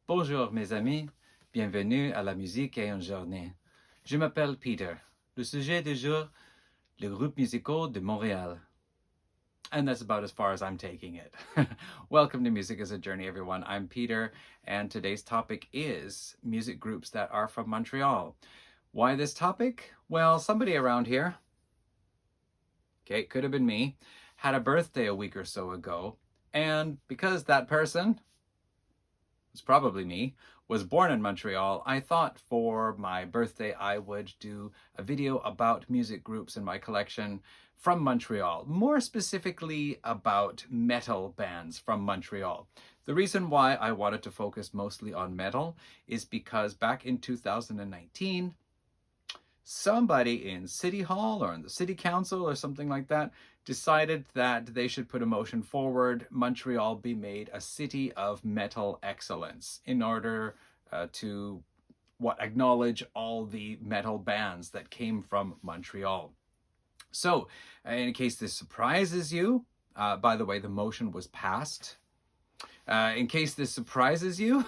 Bonjour mes amis, bienvenue à la musique et une journée. Je m'appelle Peter. Le sujet du jour, le groupe musical de Montréal. And that's about as far as I'm taking it. Welcome to Music as a Journey, everyone. I'm Peter, and today's topic is music groups that are from Montreal. Why this topic? Well, somebody around here, okay, it could have been me, had a birthday a week or so ago, and because that person, it's probably me, was born in Montreal, I thought for my birthday I would do a video about music groups in my collection from Montreal, more specifically about metal bands from Montreal. The reason why I wanted to focus mostly on metal is because back in 2019, somebody in City Hall or in the City Council or something like that decided that they should put a motion forward, Montreal be made a city of metal excellence in order to acknowledge all the metal bands that came from Montreal. So, in case this surprises you, by the way, the motion was passed. In case this surprises you,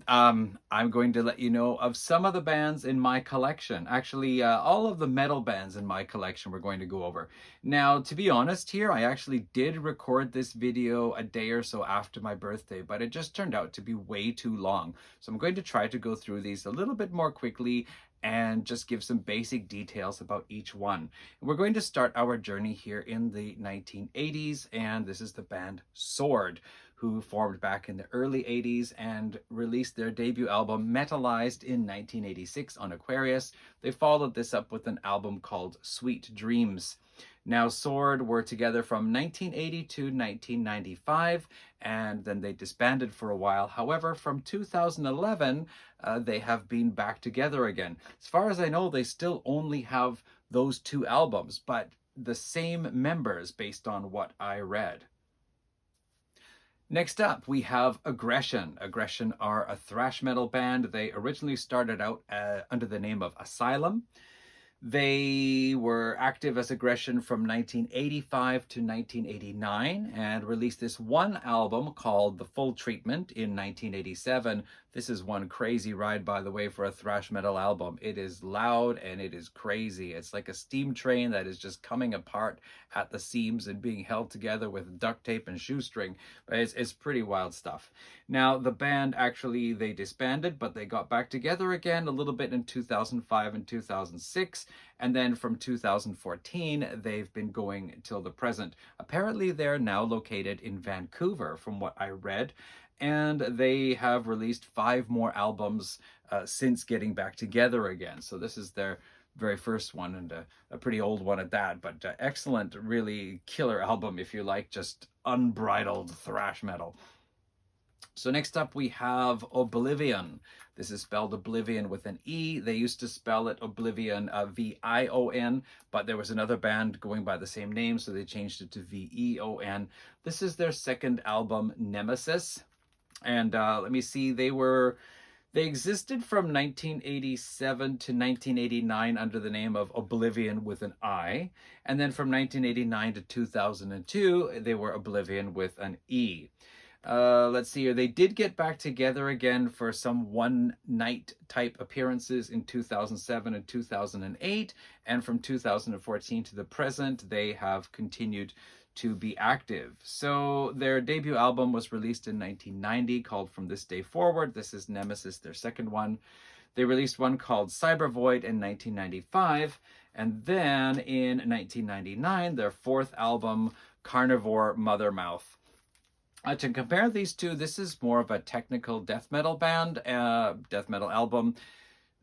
I'm going to let you know of some of the bands in my collection. Actually, all of the metal bands in my collection we're going to go over. Now, to be honest here, I actually did record this video a day or so after my birthday, but it just turned out to be way too long. So I'm going to try to go through these a little bit more quickly and just give some basic details about each one. We're going to start our journey here in the 1980s, and this is the band Sword, who formed back in the early 80s and released their debut album Metalized in 1986 on Aquarius. They followed this up with an album called Sweet Dreams. Now, Sword were together from 1980 to 1995, and then they disbanded for a while. However, from 2011, they have been back together again. As far as I know, they still only have those two albums, but the same members based on what I read. Next up, we have Aggression. Aggression are a thrash metal band. They originally started out under the name of Asylum. They were active as Aggression from 1985 to 1989 and released this one album called The Full Treatment in 1987. This is one crazy ride, by the way, for a thrash metal album. It is loud and it is crazy. It's like a steam train that is just coming apart at the seams and being held together with duct tape and shoestring. But it's pretty wild stuff. Now, the band actually, they disbanded, but they got back together again a little bit in 2005 and 2006. And then from 2014, they've been going till the present. Apparently, they're now located in Vancouver, from what I read. And they have released 5 more albums since getting back together again. So this is their very first one, and a pretty old one at that, but excellent, really killer album if you like just unbridled thrash metal. So next up we have Oblivion. This is spelled Oblivion with an E. They used to spell it Oblivion, V-I-O-N, but there was another band going by the same name, so they changed it to V-E-O-N. This is their second album, Nemesis. And let me see, they existed from 1987 to 1989 under the name of Oblivion with an I. And then from 1989 to 2002, they were Oblivion with an E. Let's see here. They did get back together again for some one-night type appearances in 2007 and 2008. And from 2014 to the present, they have continued to be active. So their debut album was released in 1990 called From This Day Forward. This is Nemesis, their second one. They released one called Cyber Void in 1995. And then in 1999, their fourth album, Carnivore Mother Mouth. To compare these two, this is more of a technical death metal band, death metal album.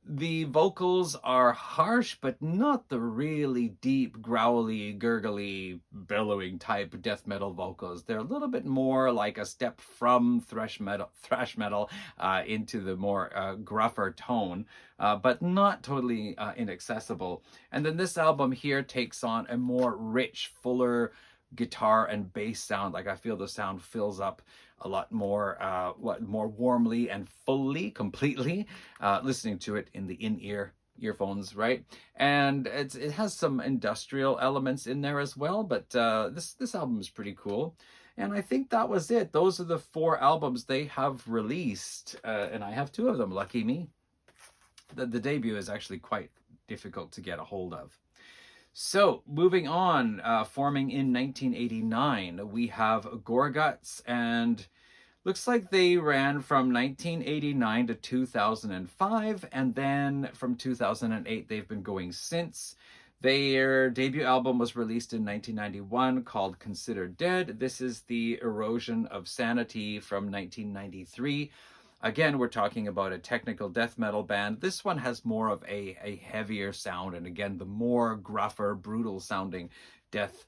The vocals are harsh, but not the really deep, growly, gurgly, bellowing type death metal vocals. They're a little bit more like a step from thrash metal into the more gruffer tone, but not totally inaccessible. And then this album here takes on a more rich, fuller guitar and bass sound. Like I feel the sound fills up a lot more warmly and fully, completely, listening to it in the in-ear earphones, right? And it has some industrial elements in there as well, but this album is pretty cool. And I think that was it. Those are the 4 albums they have released. And I have 2 of them, lucky me. The debut is actually quite difficult to get a hold of. So, moving on, forming in 1989, we have Gorguts, and looks like they ran from 1989 to 2005, and then from 2008, they've been going since. Their debut album was released in 1991 called Considered Dead. This is the Erosion of Sanity from 1993. Again, we're talking about a technical death metal band. This one has more of a heavier sound, and again, the more gruffer, brutal sounding death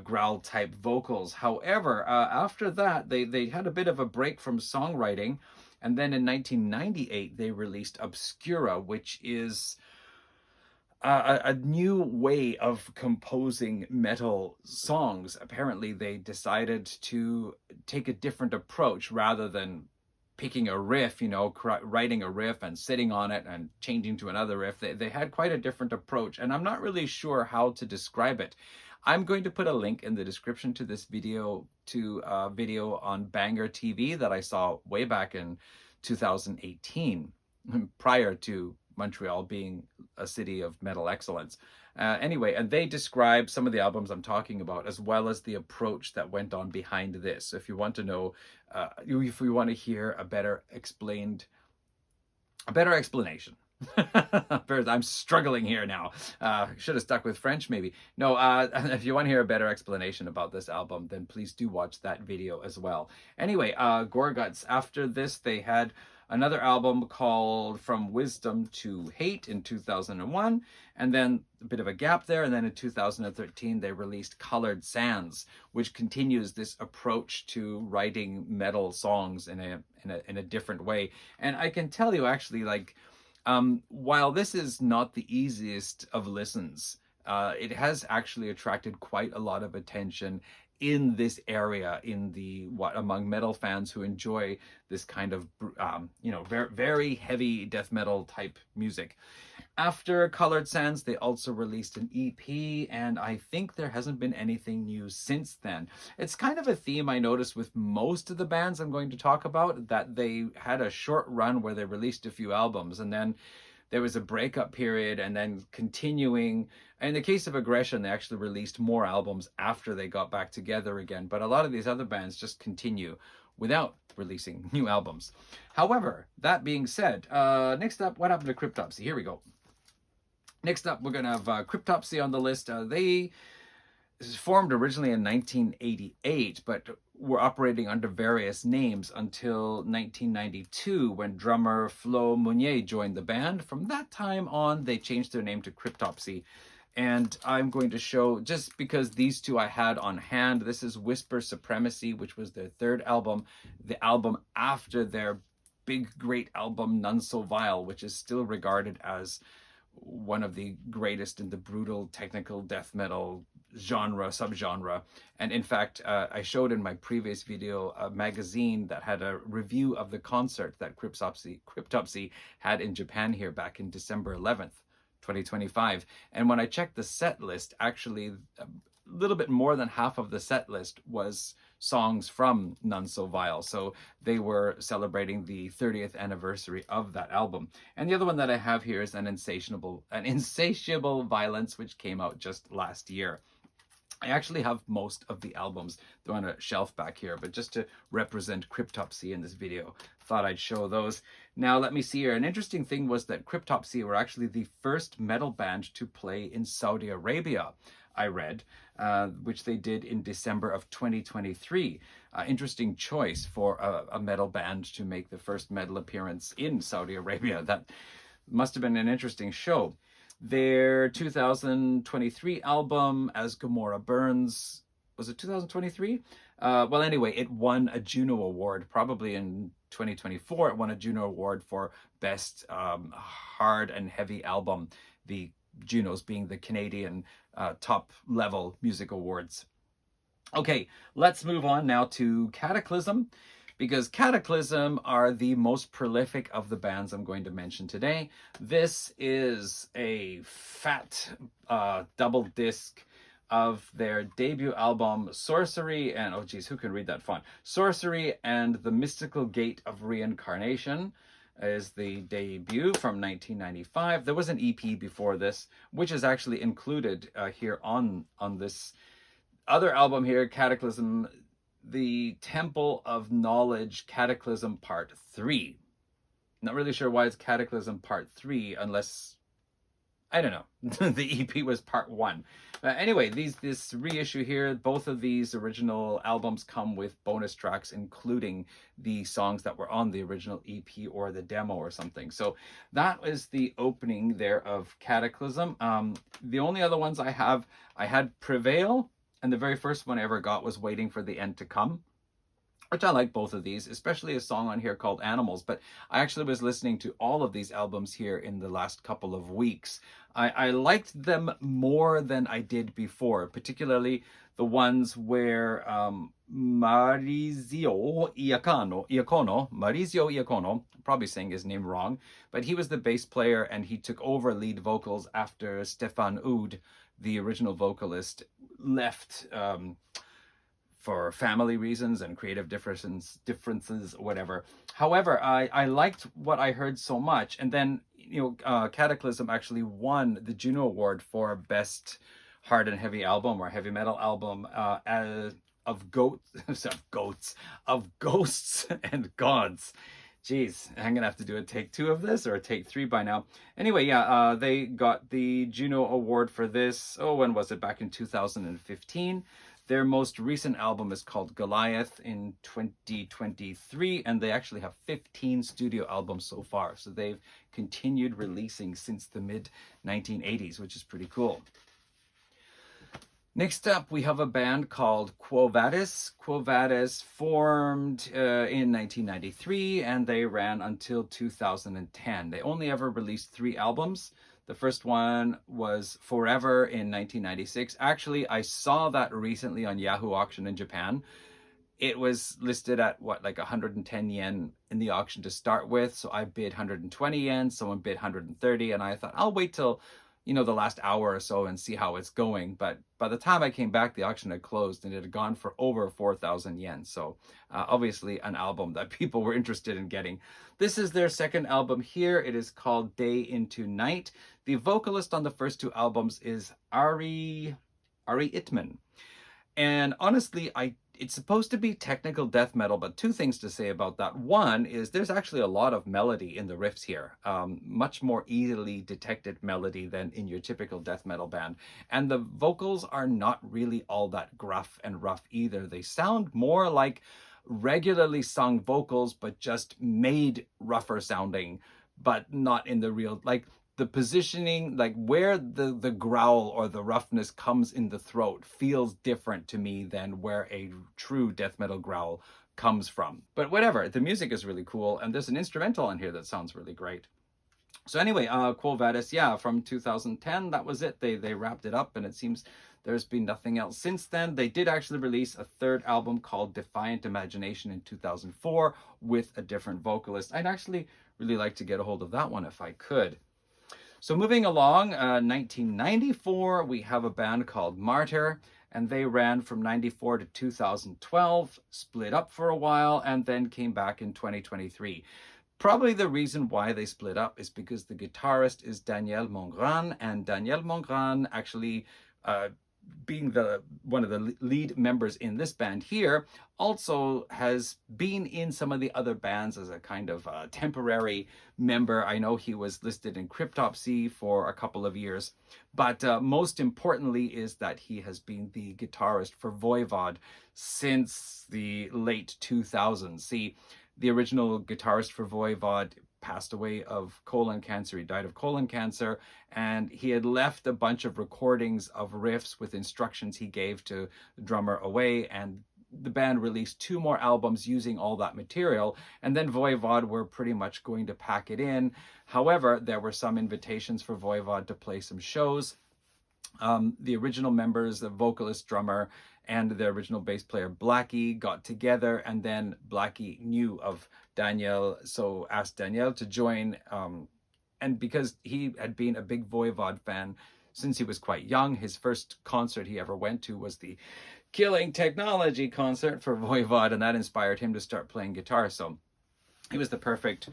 growl type vocals. However, after that, they had a bit of a break from songwriting, and then in 1998, they released Obscura, which is a new way of composing metal songs. Apparently, they decided to take a different approach rather than picking a riff, writing a riff and sitting on it and changing to another riff. They had quite a different approach, and I'm not really sure how to describe it. I'm going to put a link in the description to this video to a video on Banger TV that I saw way back in 2018, prior to Montreal being a city of metal excellence. Anyway, and they describe some of the albums I'm talking about, as well as the approach that went on behind this. So if you want to know, if we want to hear a better explanation. I'm struggling here now. Should have stuck with French, maybe. No, if you want to hear a better explanation about this album, then please do watch that video as well. Anyway, Gorguts, after this, they had another album called From Wisdom to Hate in 2001, and then a bit of a gap there, and then in 2013 they released Colored Sands, which continues this approach to writing metal songs in a different way. And I can tell you, actually, like, while this is not the easiest of listens, it has actually attracted quite a lot of attention in this area, among metal fans who enjoy this kind of very, very heavy death metal type music. After Colored Sands, they also released an EP, and I think there hasn't been anything new since then. It's kind of a theme I noticed with most of the bands I'm going to talk about, that they had a short run where they released a few albums, and then there was a breakup period, and then continuing. In the case of Aggression, they actually released more albums after they got back together again, but a lot of these other bands just continue without releasing new albums. However, that being said, next up, what happened to Cryptopsy? Here we go. Next up, we're going to have Cryptopsy on the list. They formed originally in 1988, but were operating under various names until 1992, when drummer Flo Mounier joined the band. From that time on, they changed their name to Cryptopsy. And I'm going to show, just because these two I had on hand, this is Whisper Supremacy, which was their 3rd album, the album after their big, great album, None So Vile, which is still regarded as one of the greatest in the brutal technical death metal subgenre. And in fact, I showed in my previous video a magazine that had a review of the concert that Cryptopsy had in Japan here back in December 11th, 2025. And when I checked the set list, actually a little bit more than half of the set list was songs from None So Vile. So they were celebrating the 30th anniversary of that album. And the other one that I have here is An Insatiable Violence, which came out just last year. I actually have most of the albums. They're on a shelf back here, but just to represent Cryptopsy in this video, thought I'd show those. Now, let me see here. An interesting thing was that Cryptopsy were actually the first metal band to play in Saudi Arabia, I read, which they did in December of 2023. Interesting choice for a metal band to make the first metal appearance in Saudi Arabia. That must have been an interesting show. Their 2023 album, As Gomorrah Burns, was it 2023? Well, anyway, it won a Juno Award, probably in 2024. It won a Juno Award for Best Hard and Heavy Album, the Junos being the Canadian top-level music awards. Okay, let's move on now to Cataclysm, because Cataclysm are the most prolific of the bands I'm going to mention today. This is a fat double disc of their debut album, Sorcery and, oh geez, who can read that font? Sorcery and the Mystical Gate of Reincarnation is the debut from 1995. There was an EP before this, which is actually included here on this other album here, Cataclysm, the Temple of Knowledge, Cataclysm Part 3. Not really sure why it's Cataclysm Part 3, unless, I don't know, the EP was Part 1. Anyway, this reissue here, both of these original albums come with bonus tracks, including the songs that were on the original EP or the demo or something. So that was the opening there of Cataclysm. The only other ones I had Prevail, and the very first one I ever got was Waiting for the End to Come, which I like both of these, especially a song on here called Animals. But I actually was listening to all of these albums here in the last couple of weeks. I liked them more than I did before, particularly the ones where Maurizio Iacono, I'm probably saying his name wrong, but he was the bass player and he took over lead vocals after Stefan Oud, the original vocalist, left for family reasons and creative differences, whatever. However, I liked what I heard so much. And then, Cataclysm actually won the Juno Award for Best Hard and Heavy Album or Heavy Metal Album of Ghosts and Gods. Jeez, I'm going to have to do a take 2 of this or a take 3 by now. Anyway, yeah, they got the Juno Award for this. Oh, when was it? Back in 2015. Their most recent album is called Goliath in 2023, and they actually have 15 studio albums so far. So they've continued releasing since the mid-1980s, which is pretty cool. Next up, we have a band called Quo Vadis. Quo Vadis formed in 1993, and they ran until 2010. They only ever released 3 albums. The first one was Forever in 1996. Actually, I saw that recently on Yahoo Auction in Japan. It was listed at like 110 yen in the auction to start with. So I bid 120 yen, someone bid 130, and I thought I'll wait till the last hour or so and see how it's going. But by the time I came back, the auction had closed and it had gone for over 4,000 yen. So obviously an album that people were interested in getting. This is their second album here. It is called Day Into Night. The vocalist on the first 2 albums is Ari Itman. And honestly, it's supposed to be technical death metal, but 2 things to say about that. One is there's actually a lot of melody in the riffs here, much more easily detected melody than in your typical death metal band. And the vocals are not really all that gruff and rough either. They sound more like regularly sung vocals, but just made rougher sounding, but not in the real, like, the positioning, like where the growl or the roughness comes in the throat feels different to me than where a true death metal growl comes from. But whatever, the music is really cool, and there's an instrumental on here that sounds really great. So anyway, Quo Vadis, yeah, from 2010, that was it. They wrapped it up, and it seems there's been nothing else since then. They did actually release a 3rd album called Defiant Imagination in 2004 with a different vocalist. I'd actually really like to get a hold of that one if I could. So moving along, 1994, we have a band called Martyr, and they ran from 94 to 2012, split up for a while, and then came back in 2023. Probably the reason why they split up is because the guitarist is Daniel Mongrand, and Daniel Mongrand actually being one of the lead members in this band here, also has been in some of the other bands as a kind of temporary member. I know he was listed in Cryptopsy for a couple of years, but most importantly is that he has been the guitarist for Voivod since the late 2000s. See, the original guitarist for Voivod passed away of colon cancer. He died of colon cancer, and he had left a bunch of recordings of riffs with instructions he gave to the drummer away, and the band released 2 more albums using all that material, and then Voivod were pretty much going to pack it in. However, there were some invitations for Voivod to play some shows. The original members, the vocalist, drummer, and the original bass player Blackie got together, and then Blackie knew of Daniel, so asked Daniel to join. And because he had been a big Voivod fan since he was quite young. His first concert he ever went to was the Killing Technology concert for Voivod, and that inspired him to start playing guitar. So he was the perfect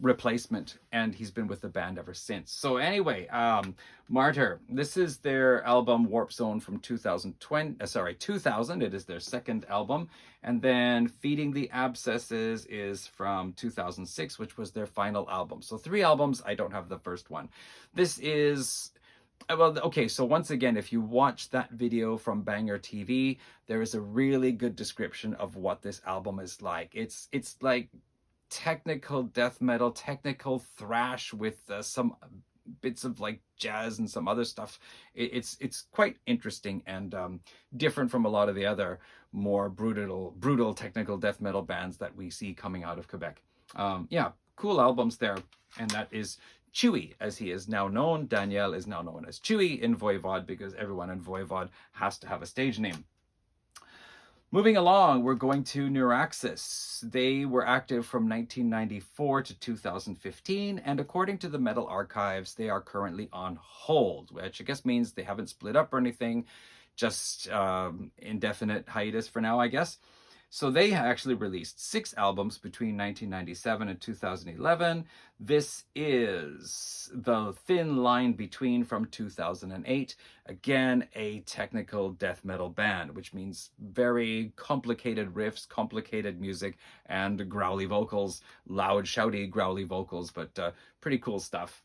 replacement, and he's been with the band ever since. So anyway, Martyr, this is their album Warp Zone from 2000. It is their second album. And then Feeding the Abscesses is from 2006, which was their final album. So 3 albums. I don't have the first one. This is, well, okay, so once again, if you watch that video from Banger TV, there is a really good description of what this album is like. It's like technical death metal, technical thrash with some bits of like jazz and some other stuff. It's quite interesting and different from a lot of the other more brutal technical death metal bands that we see coming out of Quebec. Yeah, cool albums there. And that is Chewy, as he is now known. Daniel is now known as Chewy in Voivod because everyone in Voivod has to have a stage name. Moving along, we're going to Neuraxis. They were active from 1994 to 2015, and according to the Metal Archives, they are currently on hold, which I guess means they haven't split up or anything, just indefinite hiatus for now, I guess. So they actually released 6 albums between 1997 and 2011. This is The Thin Line Between from 2008. Again, a technical death metal band, which means very complicated riffs, complicated music, and growly vocals, loud, shouty, growly vocals, but pretty cool stuff.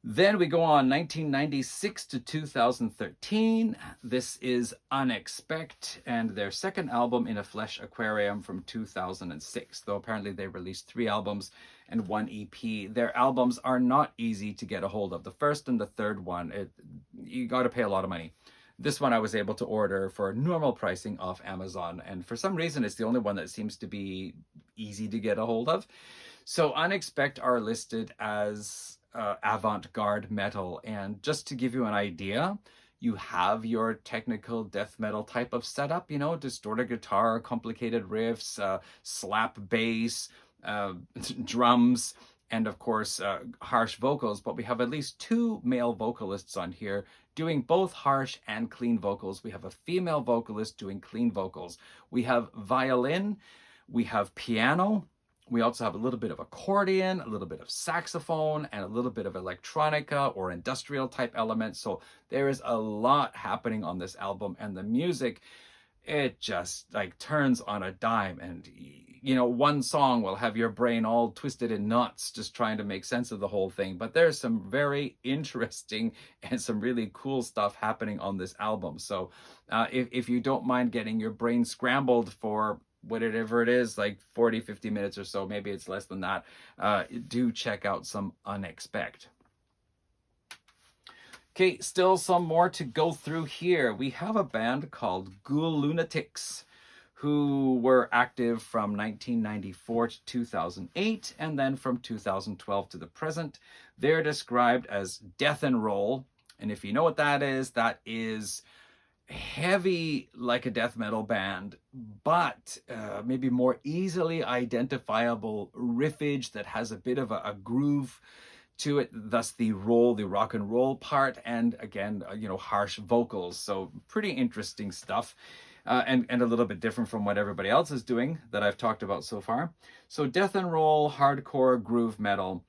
Then we go on 1996 to 2013. This is Unexpect, and their second album, In a Flesh Aquarium, from 2006. Though apparently they released 3 albums and 1 EP. Their albums are not easy to get a hold of. The first and the third one, you got to pay a lot of money. This one I was able to order for normal pricing off Amazon, and for some reason it's the only one that seems to be easy to get a hold of. So Unexpect are listed as avant-garde metal, and just to give you an idea, you have your technical death metal type of setup, you know, distorted guitar, complicated riffs, slap bass, drums, and of course harsh vocals. But we have at least 2 male vocalists on here doing both harsh and clean vocals. We have a female vocalist doing clean vocals. We have violin, we have piano. We also have a little bit of accordion, a little bit of saxophone, and a little bit of electronica or industrial type elements. So there is a lot happening on this album, and the music, it just like turns on a dime. And, you know, one song will have your brain all twisted in knots just trying to make sense of the whole thing. But there's some very interesting and some really cool stuff happening on this album. So if you don't mind getting your brain scrambled for whatever it is, like 40-50 minutes or so, maybe it's less than that, do check out some Unexpect. Okay, still some more to go through here. We have a band called Ghoul Lunatics, who were active from 1994 to 2008, and then from 2012 to the present. They're described as death and roll, and if you know what that is heavy like a death metal band, but maybe more easily identifiable riffage that has a bit of a groove to it, thus the rock and roll part, and again, you know, harsh vocals. So pretty interesting stuff, and a little bit different from what everybody else is doing that I've talked about so far. So death and roll, hardcore, groove metal.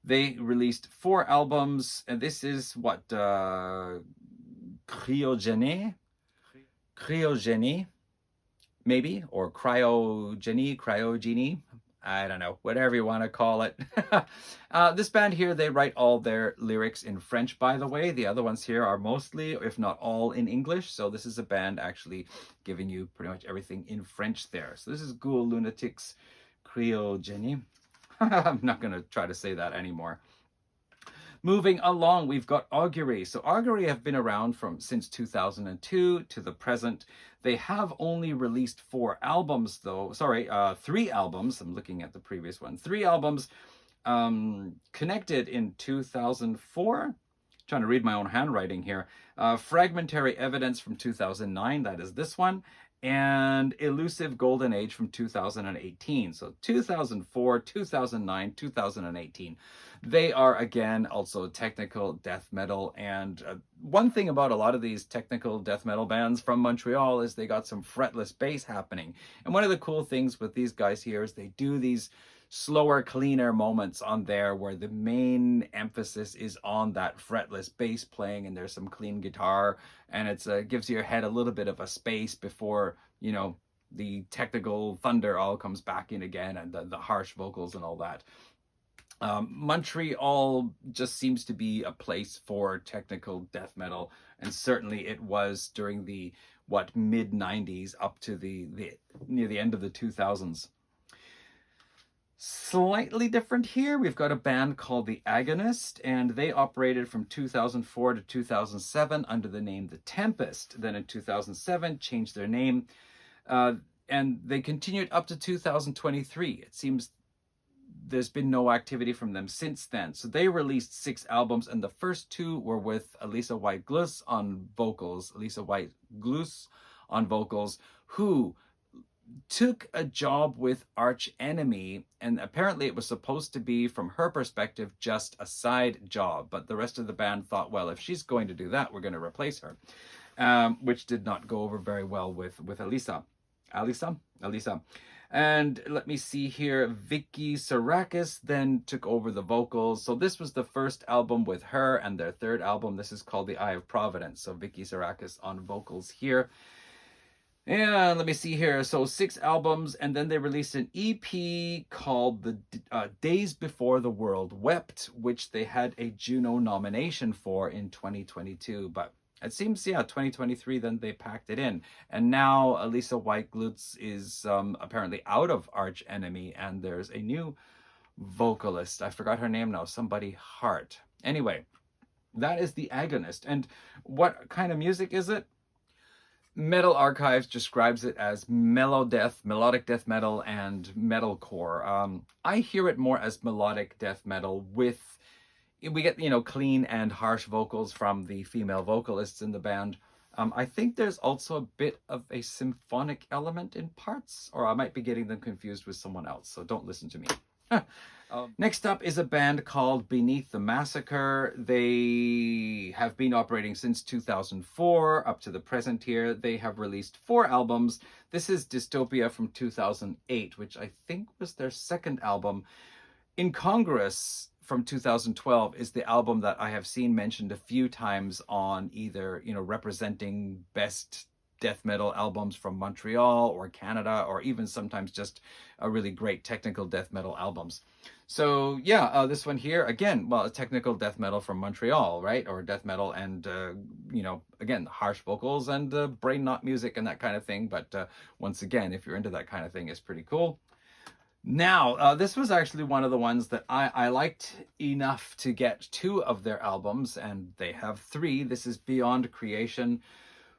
They released 4 albums, and this is what Cryogeny, maybe, or Cryogeny, I don't know, whatever you want to call it. This band here, they write all their lyrics in French, by the way. The other ones here are mostly, if not all, in English. So this is a band actually giving you pretty much everything in French there. So this is Ghoul Lunatics, Cryogeny. I'm not going to try to say that anymore. Moving along, we've got Augury. So Augury have been around since 2002 to the present. They have only released 4 albums, though. Sorry, 3 albums. I'm looking at the previous one. 3 albums connected in 2004. Trying to read my own handwriting here. Fragmentary Evidence from 2009. That is this one. and Elusive Golden Age from 2018. So 2004, 2009, 2018. They are, again, also technical death metal. And one thing about a lot of these technical death metal bands from Montreal is they got some fretless bass happening. And one of the cool things with these guys here is they do these slower, cleaner moments on there where the main emphasis is on that fretless bass playing, and there's some clean guitar, and it's gives your head a little bit of a space before, you know, the technical thunder all comes back in again, and the harsh vocals and all that. Montreal just seems to be a place for technical death metal, and certainly it was during the mid 90s up to the near the end of the 2000s. Slightly different here, we've got a band called The Agonist, and they operated from 2004 to 2007 under the name The Tempest. Then in 2007 changed their name, and they continued up to 2023. It seems there's been no activity from them since then. So they released 6 albums, and the first 2 were with Elisa White-Gluz on vocals, who took a job with Arch Enemy, and apparently it was supposed to be, from her perspective, just a side job. But the rest of the band thought, well, if she's going to do that, we're going to replace her, which did not go over very well with Elisa. And let me see here, Vicky Sarakis then took over the vocals. So this was the first album with her, and their third album. This is called The Eye of Providence. So Vicky Sarakis on vocals here. And let me see here. So 6 albums, and then they released an EP called The Days Before the World Wept, which they had a Juno nomination for in 2022. But it seems, 2023, then they packed it in. And now Elisa White-Gluz is apparently out of Arch Enemy, and there's a new vocalist. I forgot her name now. Somebody Hart. Anyway, that is The Agonist. And what kind of music is it? Metal Archives describes it as melodic death metal, and metalcore. I hear it more as melodic death metal with, we get, clean and harsh vocals from the female vocalists in the band. I think there's also a bit of a symphonic element in parts, or I might be getting them confused with someone else, so don't listen to me. Next up is a band called Beneath the Massacre. They have been operating since 2004 up to the present here. They have released 4 albums. This is Dystopia from 2008, which I think was their second album. Incongruous from 2012 is the album that I have seen mentioned a few times on either, representing best death metal albums from Montreal or Canada, or even sometimes just a really great technical death metal albums. So this one here, again, well, technical death metal from Montreal, right? Or death metal, and again, harsh vocals and brain knot music and that kind of thing. But once again, if you're into that kind of thing, it's pretty cool. Now, this was actually one of the ones that I liked enough to get 2 of their albums, and they have 3. This is Beyond Creation.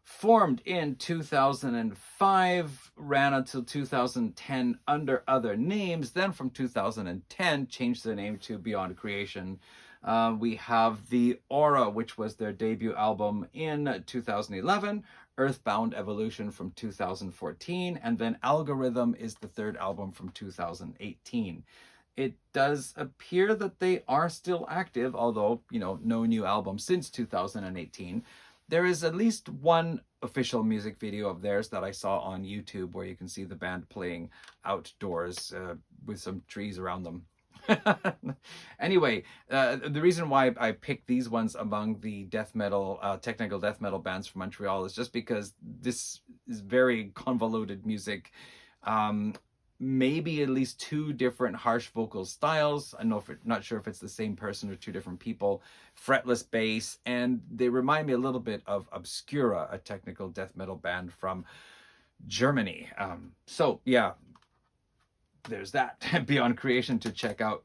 Formed in 2005, ran until 2010 under other names. Then from 2010, changed their name to Beyond Creation. We have The Aura, which was their debut album in 2011. Earthbound Evolution from 2014. And then Algorithm is the third album from 2018. It does appear that they are still active, although, no new album since 2018. There is at least one official music video of theirs that I saw on YouTube where you can see the band playing outdoors with some trees around them. Anyway, the reason why I picked these ones among the death metal, technical death metal bands from Montreal is just because this is very convoluted music. Maybe at least 2 different harsh vocal styles. Not sure if it's the same person or 2 different people. Fretless bass, and they remind me a little bit of Obscura, a technical death metal band from Germany. There's that. Beyond Creation to check out.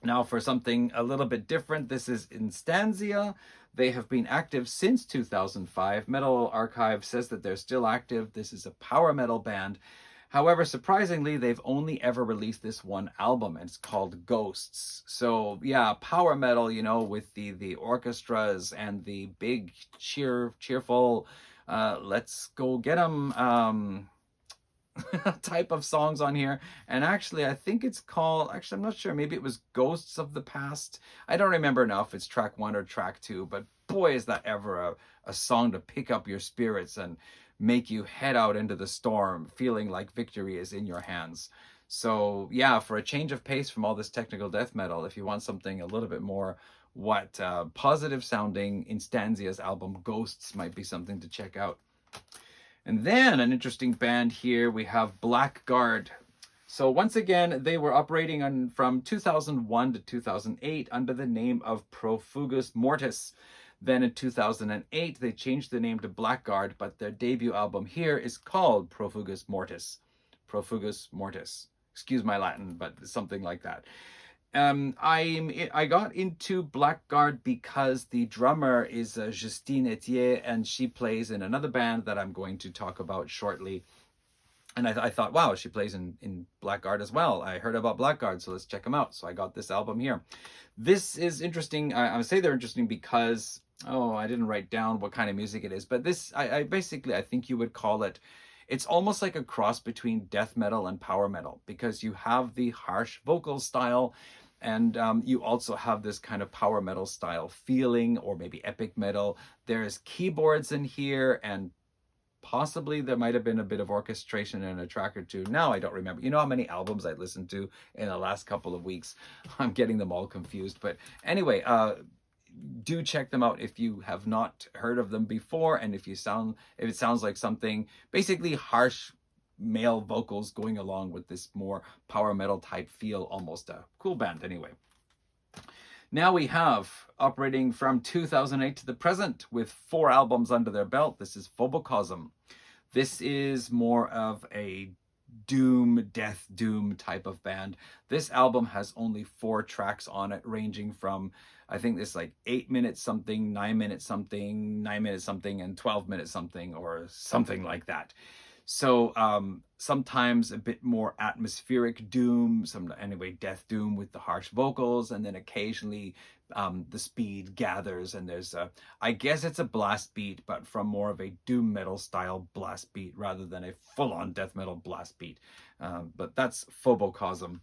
Now for something a little bit different, this is Instanzia. They have been active since 2005. Metal Archive says that they're still active. This is a power metal band. However, surprisingly, they've only ever released this one album, and it's called Ghosts. So power metal, with the orchestras and the big cheerful Let's Go Get 'Em type of songs on here. And actually, I think it's called, actually, I'm not sure. Maybe it was Ghosts of the Past. I don't remember now if it's track 1 or track 2, but boy, is that ever a song to pick up your spirits and make you head out into the storm, feeling like victory is in your hands. So yeah, for a change of pace from all this technical death metal, if you want something a little bit more positive sounding, Instanzia's album Ghosts might be something to check out. And then an interesting band here, we have Blackguard. So once again, they were operating from 2001 to 2008 under the name of Profugus Mortis. Then in 2008, they changed the name to Blackguard, but their debut album here is called Profugus Mortis. Profugus Mortis. Excuse my Latin, but something like that. I got into Blackguard because the drummer is Justine Etier, and she plays in another band that I'm going to talk about shortly. And I thought, wow, she plays in Blackguard as well. I heard about Blackguard, so let's check them out. So I got this album here. This is interesting. I would say they're interesting because, I didn't write down what kind of music it is. But this, I basically, I think you would call it, it's almost like a cross between death metal and power metal, because you have the harsh vocal style, and you also have this kind of power metal style feeling, or maybe epic metal. There's keyboards in here, and possibly there might have been a bit of orchestration in a track or two. Now I don't remember. You know how many albums I listened to in the last couple of weeks? I'm getting them all confused. But anyway, do check them out if you have not heard of them before, and if it sounds like something basically harsh male vocals going along with this more power metal type feel. Almost a cool band anyway. Now we have, operating from 2008 to the present with 4 albums under their belt, this is Phobocosm. This is more of a death doom type of band. This album has only 4 tracks on it, ranging from, I think this like 8 minutes something, 9 minutes something, 9 minutes something, and 12 minutes something, or something like that. So sometimes a bit more atmospheric doom, death doom with the harsh vocals, and then occasionally the speed gathers, and there's I guess it's a blast beat, but from more of a doom metal style blast beat rather than a full-on death metal blast beat. But that's Phobocosm.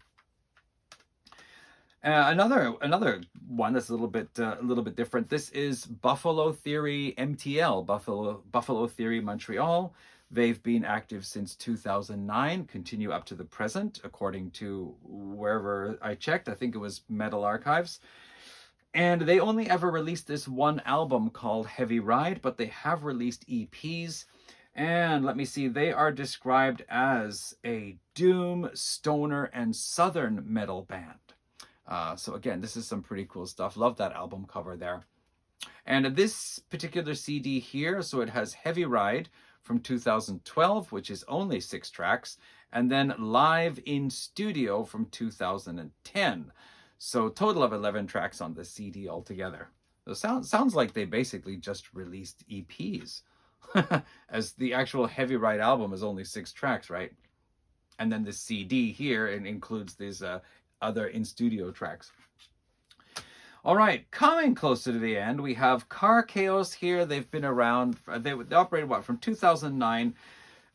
Another one that's a little bit different. This is Buffalo Theory MTL, Buffalo Theory Montreal. They've been active since 2009, continue up to the present, according to wherever I checked. I think it was Metal Archives. And they only ever released this one album called Heavy Ride, but they have released EPs. And let me see, they are described as a doom, stoner, and southern metal band. So again, this is some pretty cool stuff. Love that album cover there. And this particular CD here, so it has Heavy Ride from 2012, which is only 6 tracks, and then Live in Studio from 2010. So total of 11 tracks on the CD altogether. So sounds like they basically just released EPs, as the actual Heavy Ride album is only 6 tracks, right? And then the CD here, it includes these other in-studio tracks. All right, coming closer to the end, we have Car Chaos here. They've been around, they operated, from 2009,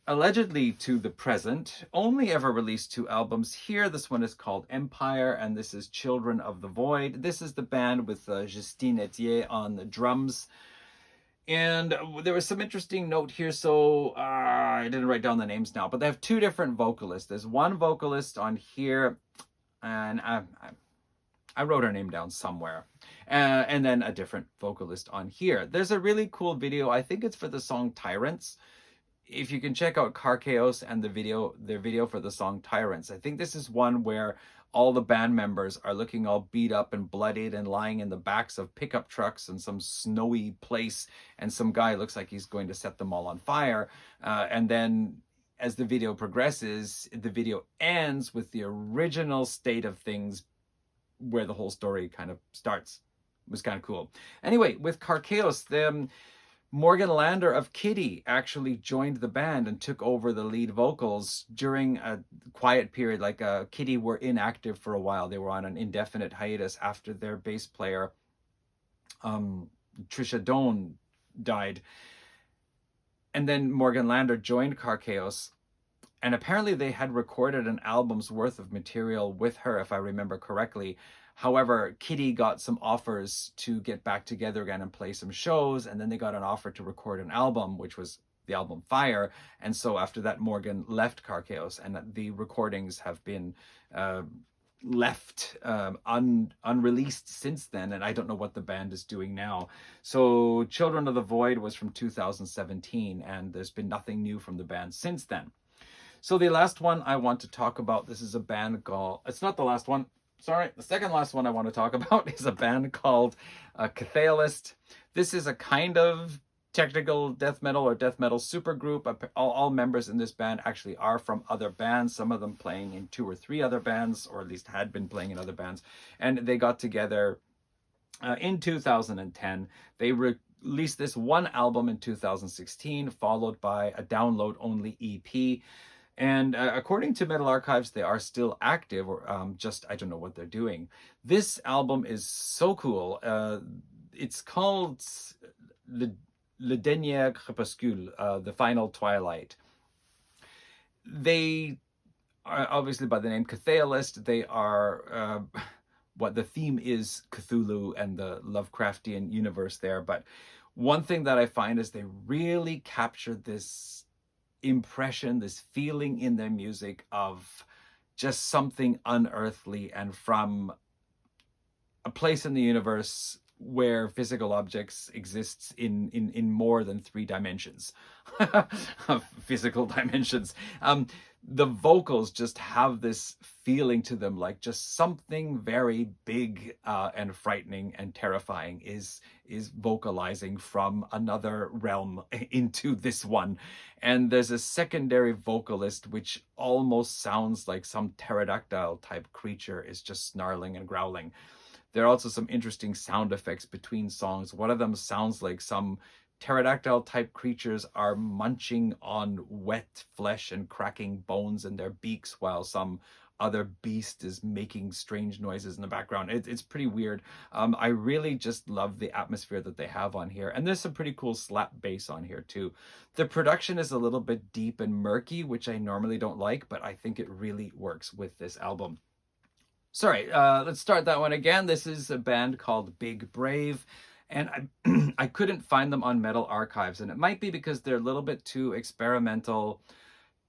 allegedly to the present. Only ever released 2 albums here. This one is called Empire, and this is Children of the Void. This is the band with Justine Etier on the drums. And there was some interesting note here, so I didn't write down the names now, but they have 2 different vocalists. There's one vocalist on here, and I wrote her name down somewhere. And then a different vocalist on here. There's a really cool video. I think it's for the song Tyrants. If you can check out Car Chaos and their video for the song Tyrants. I think this is one where all the band members are looking all beat up and bloodied and lying in the backs of pickup trucks in some snowy place. And some guy looks like he's going to set them all on fire. And then as the video progresses, the video ends with the original state of things where the whole story kind of starts. It was kind of cool. Anyway, with Car Chaos, Morgan Lander of Kitty actually joined the band and took over the lead vocals during a quiet period. Like Kitty were inactive for a while. They were on an indefinite hiatus after their bass player, Trisha Doan, died. And then Morgan Lander joined Carcaos, and apparently they had recorded an album's worth of material with her, if I remember correctly. However, Kitty got some offers to get back together again and play some shows, and then they got an offer to record an album, which was the album Fire. And so after that, Morgan left Carcaos, and the recordings have been left unreleased since then, and I don't know what the band is doing now. So Children of the Void was from 2017, and there's been nothing new from the band since then. So the last one I want to talk about, this is a band called, it's not the last one, sorry, the second last one I want to talk about is a band called Cathalyst. This is a kind of technical death metal or death metal supergroup. All members in this band actually are from other bands, some of them playing in 2 or 3 other bands, or at least had been playing in other bands. And they got together in 2010. They released this one album in 2016, followed by a download-only EP. And according to Metal Archives, they are still active, or just, I don't know what they're doing. This album is so cool. It's called Le Dernier Crépuscule, The Final Twilight. They are obviously by the name Cathalyst. They are, what the theme is Cthulhu and the Lovecraftian universe there. But one thing that I find is they really captured this impression, this feeling in their music of just something unearthly and from a place in the universe where physical objects exists in more than 3 dimensions of physical dimensions. The vocals just have this feeling to them, like just something very big and frightening and terrifying is vocalizing from another realm into this one. And there's a secondary vocalist which almost sounds like some pterodactyl type creature is just snarling and growling. There are also some interesting sound effects between songs. One of them sounds like some pterodactyl type creatures are munching on wet flesh and cracking bones in their beaks, while some other beast is making strange noises in the background. It's pretty weird. I really just love the atmosphere that they have on here. And there's some pretty cool slap bass on here too. The production is a little bit deep and murky, which I normally don't like, but I think it really works with this album. Sorry, let's start that one again. This is a band called Big Brave, and I couldn't find them on Metal Archives, and it might be because they're a little bit too experimental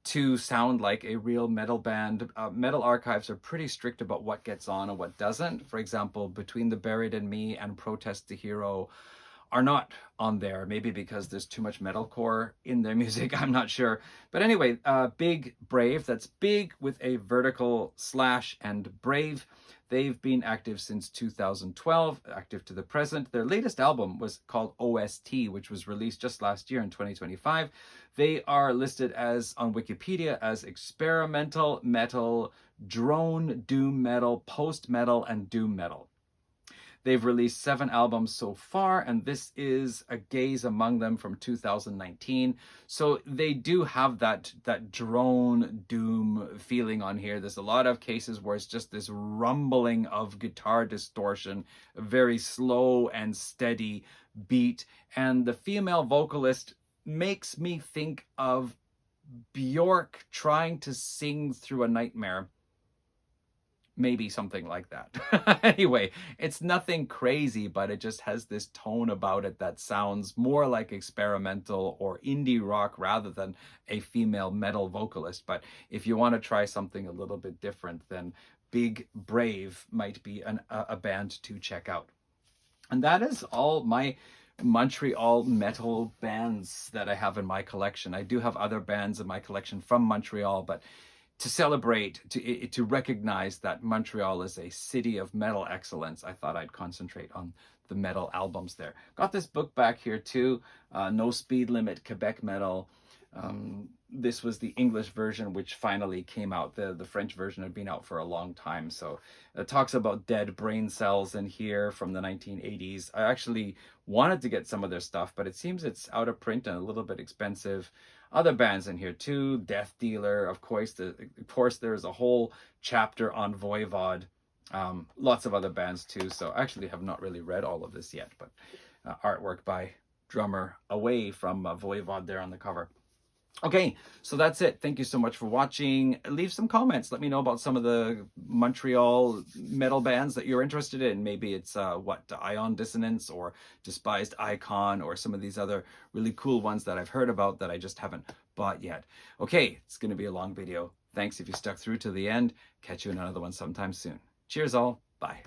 to sound like a real metal band. Metal Archives are pretty strict about what gets on and what doesn't. For example, Between the Buried and Me and Protest the Hero are not on there, maybe because there's too much metalcore in their music, I'm not sure. But anyway, Big Brave, that's big with a vertical slash and brave. They've been active since 2012, active to the present. Their latest album was called OST, which was released just last year in 2025. They are listed as on Wikipedia as experimental metal, drone doom metal, post metal, and doom metal. They've released 7 albums so far, and this is A Gaze Among Them from 2019. So they do have that drone doom feeling on here. There's a lot of cases where it's just this rumbling of guitar distortion, a very slow and steady beat. And the female vocalist makes me think of Bjork trying to sing through a nightmare. Maybe something like that. Anyway, it's nothing crazy, but it just has this tone about it that sounds more like experimental or indie rock rather than a female metal vocalist. But if you want to try something a little bit different, then Big Brave might be a band to check out. And that is all my Montreal metal bands that I have in my collection. I do have other bands in my collection from Montreal, but to celebrate, to recognize that Montreal is a city of metal excellence, I thought I'd concentrate on the metal albums there. Got this book back here too, No Speed Limit, Quebec Metal. This was the English version, which finally came out. The French version had been out for a long time. So it talks about dead brain cells in here from the 1980s. I actually wanted to get some of their stuff, but it seems it's out of print and a little bit expensive. Other bands in here too, Death Dealer, of course. There's a whole chapter on Voivod. Lots of other bands too. So I actually have not really read all of this yet, but artwork by drummer away from Voivod there on the cover. Okay, so that's it. Thank you so much for watching. Leave some comments. Let me know about some of the Montreal metal bands that you're interested in. Maybe it's Ion Dissonance or Despised Icon or some of these other really cool ones that I've heard about that I just haven't bought yet. Okay, it's going to be a long video. Thanks if you stuck through to the end. Catch you in another one sometime soon. Cheers all. Bye.